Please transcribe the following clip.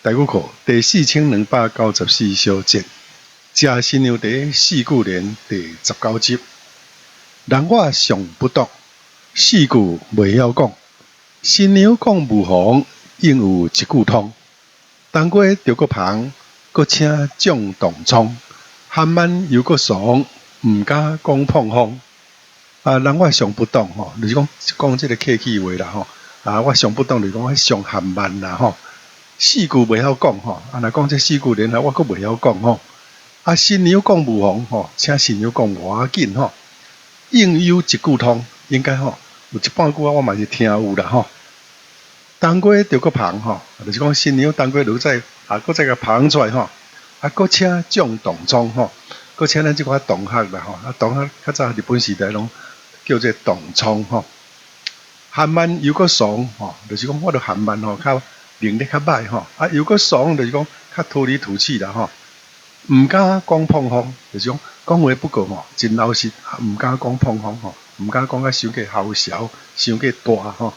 台語課第4294小節，食新娘茶四句聯第19集。人我尚不懂，四句袂曉講。新娘講無妨，應有一句通。當過著個芳，閣請將同窗。含慢又閣爽，毋敢講碰風。人我尚不懂吼，就是講即個客氣話啦吼。我尚不懂就是講上含慢啦吼。四句袂曉講吼，若講這四句聯我閣袂曉講吼。新娘講無妨吼，請新娘講無要緊吼。應有一句通，應該吼有一半句我嘛是聽有啦吼。當過著閣芳吼，就是講新娘當過就再閣再甲芳出來吼，閣請將同窗吼，閣請咱即款同學啦吼，同學較早日本時代攏叫做同窗吼。含慢又閣爽吼，就是講我著含慢吼較能力較歹吼，又閣爽就是講較土里土氣啦吼，毋敢講碰風，就是講話不過吼真老實，毋敢講碰風吼，毋敢講甲傷過豪潲，傷過大吼。